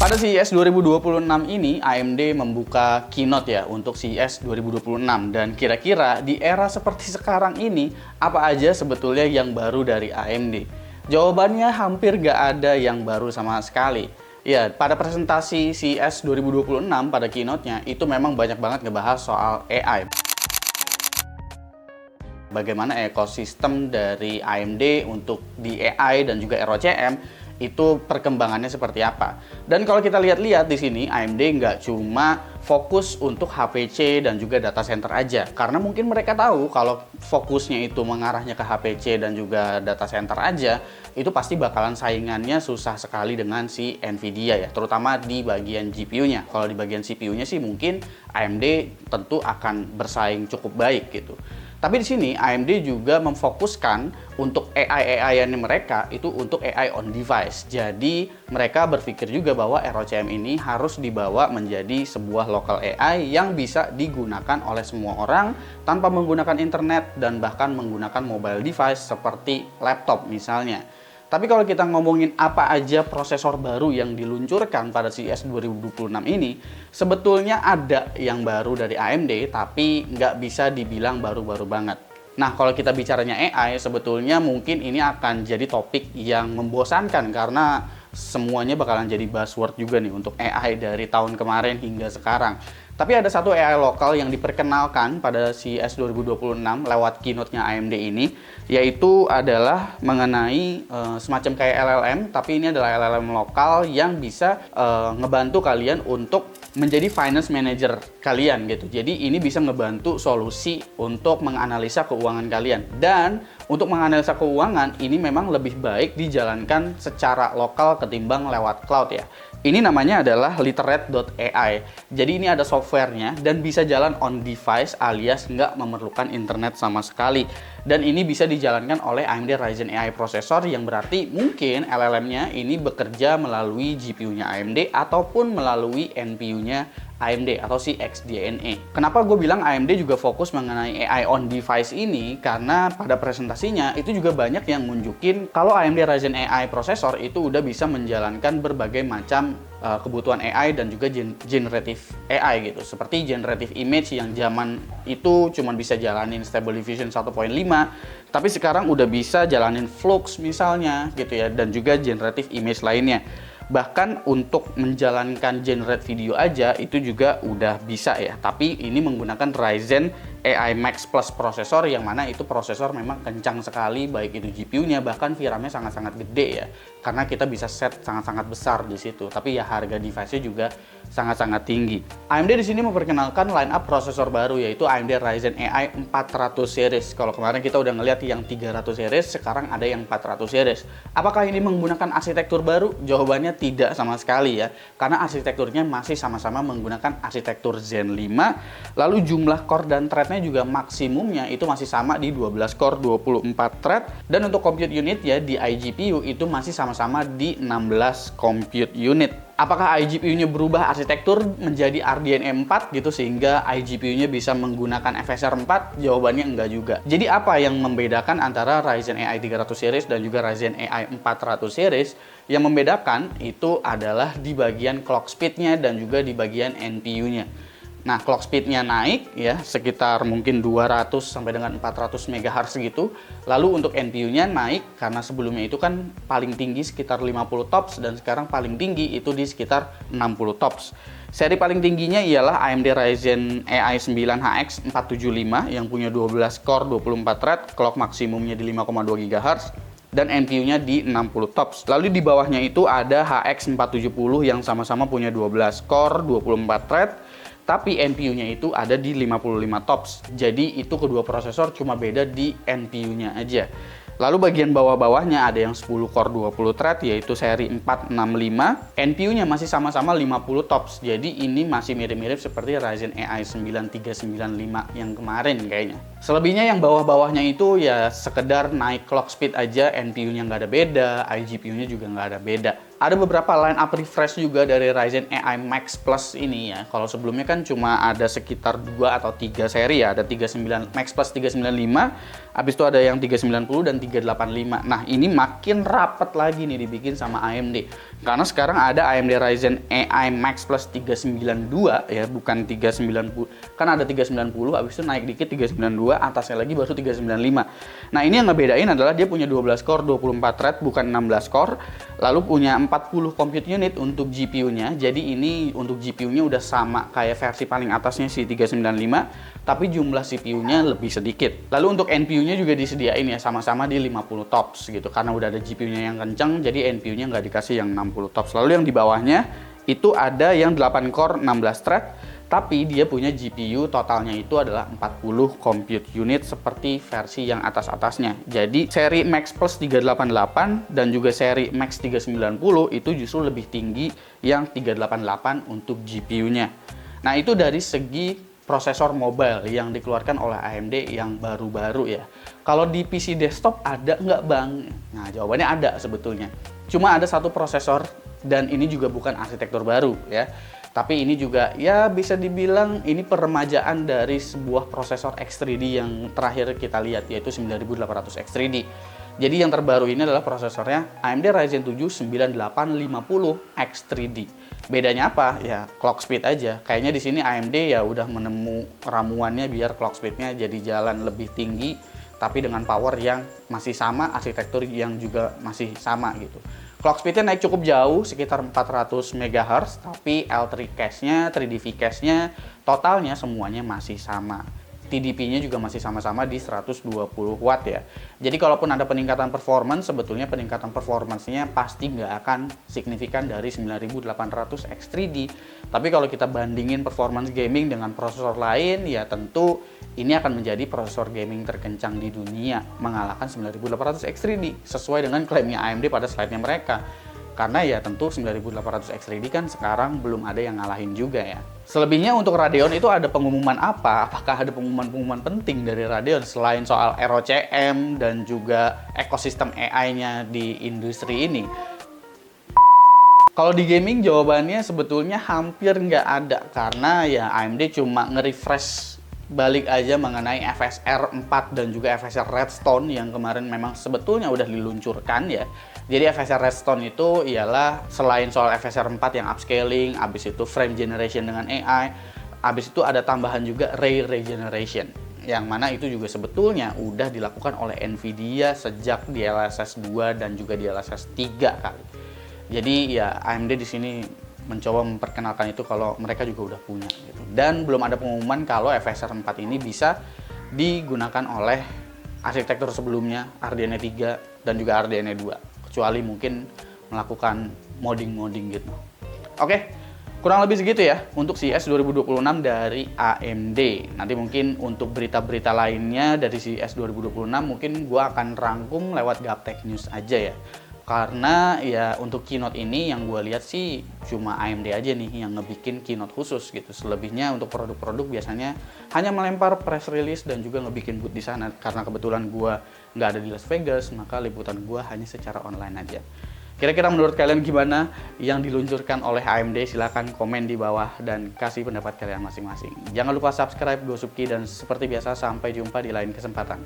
Pada CES 2026 ini, AMD membuka keynote ya untuk CES 2026. Dan kira-kira di era seperti sekarang ini, apa aja sebetulnya yang baru dari AMD? Jawabannya hampir gak ada yang baru sama sekali. Ya, pada presentasi CES 2026 pada keynote-nya, itu memang banyak banget ngebahas soal AI. Bagaimana ekosistem dari AMD untuk di AI dan juga ROCm itu perkembangannya seperti apa. Dan kalau kita lihat-lihat di sini, AMD nggak cuma fokus untuk HPC dan juga data center aja. Karena mungkin mereka tahu kalau fokusnya itu mengarahnya ke HPC dan juga data center aja, itu pasti bakalan saingannya susah sekali dengan si Nvidia ya, terutama di bagian GPU-nya. Kalau di bagian CPU-nya sih mungkin AMD tentu akan bersaing cukup baik gitu. Tapi di sini AMD juga memfokuskan untuk AI-nya mereka itu untuk AI on device. Jadi mereka berpikir juga bahwa ROCm ini harus dibawa menjadi sebuah local AI yang bisa digunakan oleh semua orang tanpa menggunakan internet dan bahkan menggunakan mobile device seperti laptop misalnya. Tapi kalau kita ngomongin apa aja prosesor baru yang diluncurkan pada CES 2026 ini, sebetulnya ada yang baru dari AMD, tapi nggak bisa dibilang baru-baru banget. Nah, kalau kita bicaranya AI, sebetulnya mungkin ini akan jadi topik yang membosankan karena semuanya bakalan jadi buzzword juga nih untuk AI dari tahun kemarin hingga sekarang. Tapi ada satu AI lokal yang diperkenalkan pada CES 2026 lewat keynote-nya AMD ini, yaitu adalah mengenai semacam kayak LLM, tapi ini adalah LLM lokal yang bisa ngebantu kalian untuk menjadi finance manager kalian gitu. Jadi ini bisa ngebantu solusi untuk menganalisa keuangan kalian. Dan untuk menganalisa keuangan ini memang lebih baik dijalankan secara lokal ketimbang lewat cloud ya. Ini namanya adalah Literate.ai. Jadi ini ada softwarenya dan bisa jalan on device alias nggak memerlukan internet sama sekali. Dan ini bisa dijalankan oleh AMD Ryzen AI processor yang berarti mungkin LLM-nya ini bekerja melalui GPU-nya AMD ataupun melalui NPU-nya AMD atau si XDNA. Kenapa gue bilang AMD juga fokus mengenai AI on device ini? Karena pada presentasinya itu juga banyak yang nunjukin kalau AMD Ryzen AI processor itu udah bisa menjalankan berbagai macam kebutuhan AI dan juga generative AI gitu. Seperti generative image yang zaman itu cuma bisa jalanin Stable Diffusion 1.5, tapi sekarang udah bisa jalanin Flux misalnya gitu ya, dan juga generative image lainnya. Bahkan untuk menjalankan generate video aja itu juga udah bisa ya. Tapi ini menggunakan Ryzen AI Max Plus prosesor yang mana itu prosesor memang kencang sekali, baik itu GPU-nya bahkan VRAM-nya sangat-sangat gede ya. Karena kita bisa set sangat-sangat besar di situ. Tapi ya harga device-nya juga sangat-sangat tinggi. AMD di sini memperkenalkan line up prosesor baru yaitu AMD Ryzen AI 400 series. Kalau kemarin kita udah ngeliat yang 300 series, sekarang ada yang 400 series. Apakah ini menggunakan arsitektur baru? Jawabannya tidak sama sekali ya. Karena arsitekturnya masih sama-sama menggunakan arsitektur Zen 5. Lalu jumlah core dan thread juga maksimumnya itu masih sama di 12 core 24 thread, dan untuk compute unit ya di iGPU itu masih sama-sama di 16 compute unit. Apakah iGPU-nya berubah arsitektur menjadi RDNA 4 gitu sehingga iGPU-nya bisa menggunakan FSR 4? Jawabannya enggak juga. Jadi apa yang membedakan antara Ryzen AI 300 series dan juga Ryzen AI 400 series? Yang membedakan itu adalah di bagian clock speed-nya dan juga di bagian NPU-nya. Nah, clock speed-nya naik ya sekitar mungkin 200 sampai dengan 400 MHz gitu. Lalu untuk NPU-nya naik karena sebelumnya itu kan paling tinggi sekitar 50 TOPS dan sekarang paling tinggi itu di sekitar 60 TOPS. Seri paling tingginya ialah AMD Ryzen AI 9 HX 475 yang punya 12 core 24 thread, clock maksimumnya di 5,2 GHz. Dan NPU-nya di 60 TOPS. Lalu di bawahnya itu ada HX 470 yang sama-sama punya 12 core 24 thread, tapi NPU-nya itu ada di 55 TOPS. Jadi itu kedua prosesor cuma beda di NPU-nya aja. Lalu bagian bawah-bawahnya ada yang 10 core 20 thread yaitu seri 465. NPU-nya masih sama-sama 50 TOPS. Jadi ini masih mirip-mirip seperti Ryzen AI 9395 yang kemarin kayaknya. Selebihnya yang bawah-bawahnya itu ya sekedar naik clock speed aja, NPU-nya nggak ada beda, iGPU-nya juga nggak ada beda. Ada beberapa line up refresh juga dari Ryzen AI Max Plus ini ya. Kalau sebelumnya kan cuma ada sekitar 2 atau 3 seri ya. Ada 39 Max Plus 395, habis itu ada yang 390 dan 385. Nah, ini makin rapat lagi nih dibikin sama AMD. Karena sekarang ada AMD Ryzen AI Max Plus 392 ya, bukan 390. Kan ada 390, habis itu naik dikit 392, atasnya lagi baru 395. Nah, ini yang ngebedain adalah dia punya 12 core, 24 thread, bukan 16 core. Lalu punya 40 compute unit untuk GPU-nya. Jadi ini untuk GPU-nya udah sama kayak versi paling atasnya si 395, tapi jumlah CPU-nya lebih sedikit. Lalu untuk NPU-nya juga disediain ya, sama-sama di 50 TOPS gitu. Karena udah ada GPU-nya yang kenceng, jadi NPU-nya nggak dikasih yang 60 TOPS. Lalu yang di bawahnya itu ada yang 8 core, 16 thread, tapi dia punya GPU totalnya itu adalah 40 compute unit seperti versi yang atas-atasnya. Jadi seri Max Plus 388 dan juga seri Max 390 itu justru lebih tinggi yang 388 untuk GPU-nya. Nah, itu dari segi prosesor mobile yang dikeluarkan oleh AMD yang baru-baru ya. Kalau di PC desktop ada nggak Bang? Nah, jawabannya ada sebetulnya. Cuma ada satu prosesor dan ini juga bukan arsitektur baru ya. Tapi ini juga ya bisa dibilang ini peremajaan dari sebuah prosesor X3D yang terakhir kita lihat, yaitu 9800 X3D. Jadi yang terbaru ini adalah prosesornya AMD Ryzen 7 9850 X3D. Bedanya apa? Ya clock speed aja. Kayaknya di sini AMD ya udah menemu ramuannya biar clock speednya jadi jalan lebih tinggi, tapi dengan power yang masih sama, arsitektur yang juga masih sama gitu. Clock speednya naik cukup jauh, sekitar 400 MHz, tapi L3 cache-nya, 3dV cache-nya, totalnya semuanya masih sama. TDP-nya juga masih sama-sama di 120 watt ya. Jadi kalaupun ada peningkatan performance, sebetulnya peningkatan performance-nya pasti nggak akan signifikan dari 9800 X3D. Tapi kalau kita bandingin performance gaming dengan prosesor lain, ya tentu ini akan menjadi prosesor gaming terkencang di dunia, mengalahkan 9800 X3D, sesuai dengan klaimnya AMD pada slide-nya mereka. Karena ya tentu 9800 X3D kan sekarang belum ada yang ngalahin juga ya. Selebihnya untuk Radeon itu ada pengumuman apa? Apakah ada pengumuman-pengumuman penting dari Radeon selain soal ROCm dan juga ekosistem AI-nya di industri ini? Kalau di gaming jawabannya sebetulnya hampir nggak ada, karena ya AMD cuma nge-refresh balik aja mengenai FSR 4 dan juga FSR Redstone yang kemarin memang sebetulnya udah diluncurkan ya. Jadi FSR Redstone itu ialah selain soal FSR 4 yang upscaling, abis itu frame generation dengan AI, abis itu ada tambahan juga ray regeneration, yang mana itu juga sebetulnya udah dilakukan oleh Nvidia sejak di DLSS 2 dan juga di DLSS 3 kali. Jadi ya AMD di sini mencoba memperkenalkan itu kalau mereka juga udah punya gitu. Dan belum ada pengumuman kalau FSR 4 ini bisa digunakan oleh arsitektur sebelumnya RDNA 3 dan juga RDNA 2, kecuali mungkin melakukan modding gitu. Oke, kurang lebih segitu ya untuk CES 2026 dari AMD. Nanti mungkin untuk berita-berita lainnya dari CES 2026 mungkin gua akan rangkum lewat Gaptek News aja ya. Karena ya untuk keynote ini yang gue lihat sih cuma AMD aja nih yang ngebikin keynote khusus gitu. Selebihnya untuk produk-produk biasanya hanya melempar press release dan juga ngebikin booth di sana. Karena kebetulan gue nggak ada di Las Vegas, maka liputan gue hanya secara online aja. Kira-kira menurut kalian gimana yang diluncurkan oleh AMD? Silahkan komen di bawah dan kasih pendapat kalian masing-masing. Jangan lupa subscribe Gosupki dan seperti biasa sampai jumpa di lain kesempatan.